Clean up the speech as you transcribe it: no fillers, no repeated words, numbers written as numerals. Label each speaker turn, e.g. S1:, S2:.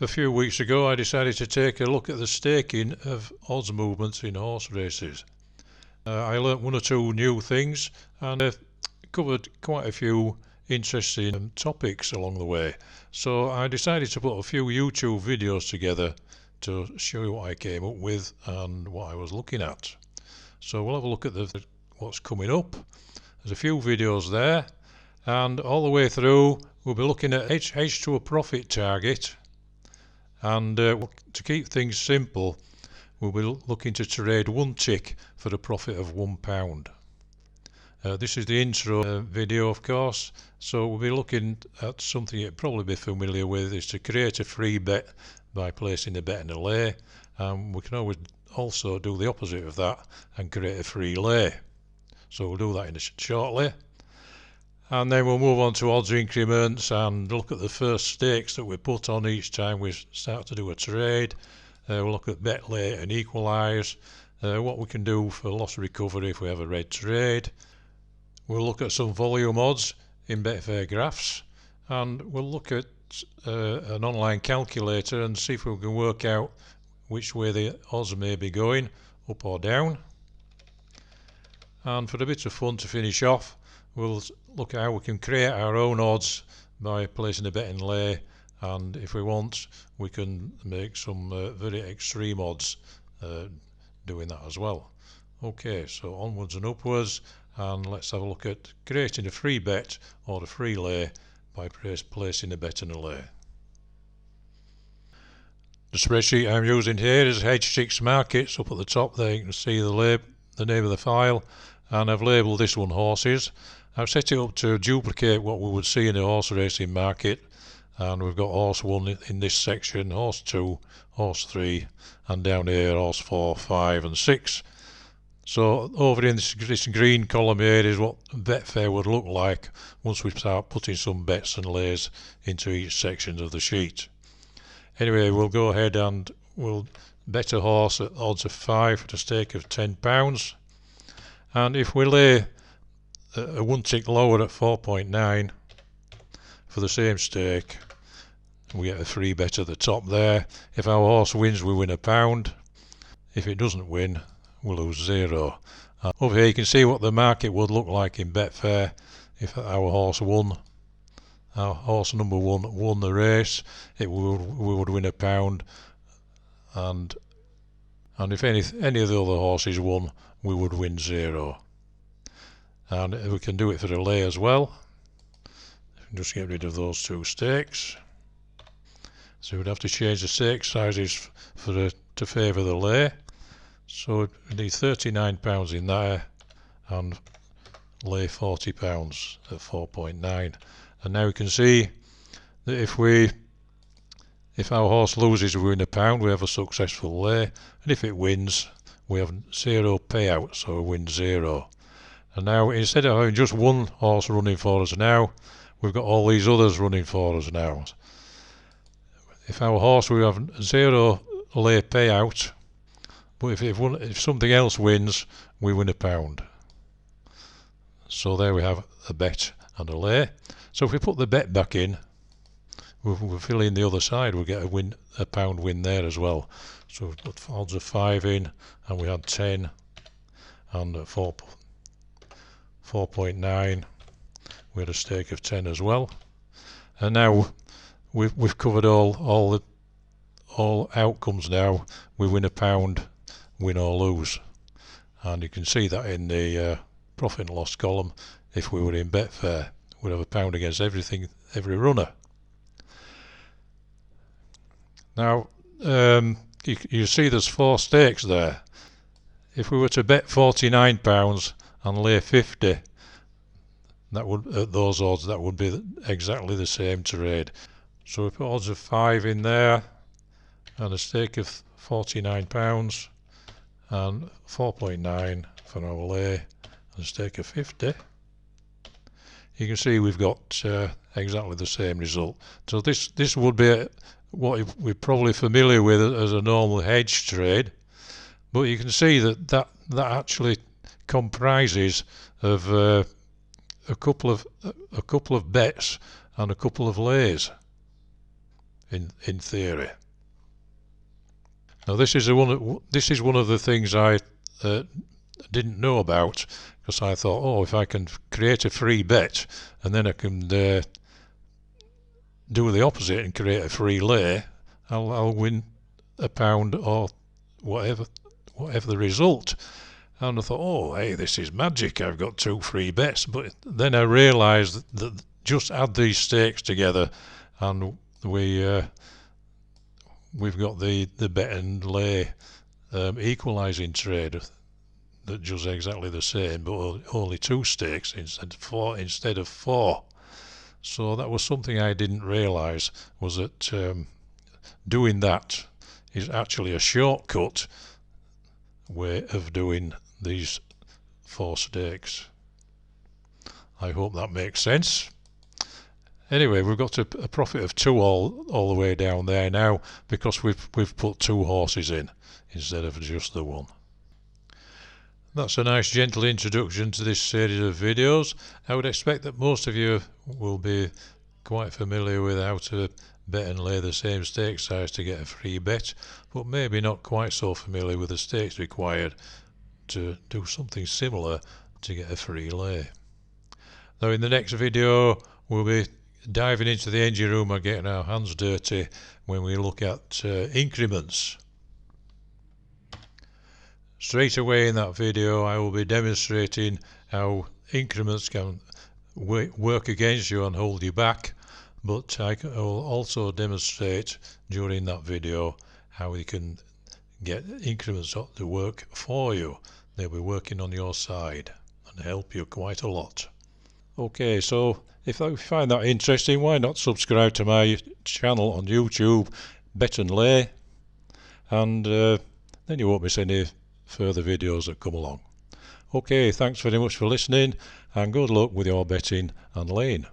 S1: A few weeks ago I decided to take a look at the staking of odds movements in horse races. I learnt one or two new things and covered quite a few interesting topics along the way. So I decided to put a few YouTube videos together to show you what I came up with and what I was looking at. So we'll have a look at what's coming up. There's a few videos there, and all the way through we'll be looking at hedge to a profit target. And to keep things simple, we'll be looking to trade one tick for a profit of £1. This is the intro video, of course, so we'll be looking at something you'll probably be familiar with, is to create a free bet by placing a bet in a lay. We can always also do the opposite of that and create a free lay. So we'll do that shortly. And then we'll move on to odds increments and look at the first stakes that we put on each time we start to do a trade. We'll look at bet late and equalise, what we can do for loss recovery if we have a red trade. We'll look at some volume odds in Betfair graphs, and we'll look at an online calculator and see if we can work out which way the odds may be going, up or down. And for a bit of fun to finish off, we'll look at how we can create our own odds by placing a bet in lay, and if we want we can make some very extreme odds doing that as well. Okay, so onwards and upwards, and let's have a look at creating a free bet or a free lay by placing a bet in a lay. The spreadsheet I'm using here is Hedge 6 Markets. Up at the top there you can see the name of the file, and I've labelled this one horses. I've set it up to duplicate what we would see in a horse racing market, and we've got horse 1 in this section, horse 2, horse 3, and down here horse 4, 5 and 6. So over in this green column here is what Betfair would look like once we start putting some bets and lays into each section of the sheet. Anyway, we'll go ahead and we'll bet a horse at odds of 5 at a stake of £10, and if we lay a one tick lower at 4.9 for the same stake, we get a free bet at the top there. If our horse wins, we win £1. If it doesn't win, we'll lose £0. Over here you can see what the market would look like in Betfair if our horse won. Our horse number 1 won the race, we would win £1, and if any of the other horses won, we would win £0. And we can do it for a lay as well. Just get rid of those two stakes. So we'd have to change the stake sizes to favour the lay. So we need £39 in there and lay £40 at 4.9. And now we can see that if our horse loses, we win £1, we have a successful lay, and if it wins, we have 0 payout, so we win 0. And now instead of having just one horse running for us now, we've got all these others running for us now. If our horse, we have 0 lay payout, but if something else wins, we win £1. So there we have a bet and a lay. So if we put the bet back in, we'll fill in the other side, we'll get a £1 win there as well. So we put odds of 5 in, and we had 10 and 4.9. We had a stake of 10 as well. And now we've covered all outcomes now. We win £1, win or lose. And you can see that in the profit and loss column. If we were in Betfair, we'd have £1 against every runner. Now you see there's 4 stakes there. If we were to bet £49 and lay 50, that would, at those odds, that would be exactly the same trade. So we put odds of 5 in there and a stake of £49 and 4.9 for our lay and a stake of 50. You can see we've got exactly the same result. So this would be what we're probably familiar with as a normal hedge trade, but you can see that actually comprises of a couple of bets and a couple of lays. in theory. Now this is one of the things I didn't know about, because I thought, oh, if I can create a free bet and then I can do the opposite and create a free lay, I'll win £1 or whatever the result. And I thought, oh, hey, this is magic, I've got 2 free bets. But then I realised that just add these stakes together and we've got the bet and lay equalising trade that does exactly the same, but only 2 stakes instead of 4. So that was something I didn't realise, was that doing that is actually a shortcut way of doing these 4 stakes. I hope that makes sense. Anyway, we've got a profit of 2 all the way down there now, because we've put 2 horses in instead of just the 1. That's a nice gentle introduction to this series of videos. I would expect that most of you will be quite familiar with how to bet and lay the same stake size to get a free bet, but maybe not quite so familiar with the stakes required to do something similar to get a free lay. Now in the next video we'll be diving into the engine room and getting our hands dirty when we look at increments. Straight away in that video I will be demonstrating how increments can work against you and hold you back, but I will also demonstrate during that video how you can get increments to work for you. They'll be working on your side and help you quite a lot. Okay, so if you find that interesting, why not subscribe to my channel on YouTube, Bet and Lay, and then you won't miss any further videos that come along. Okay, thanks very much for listening, and good luck with your betting and laying.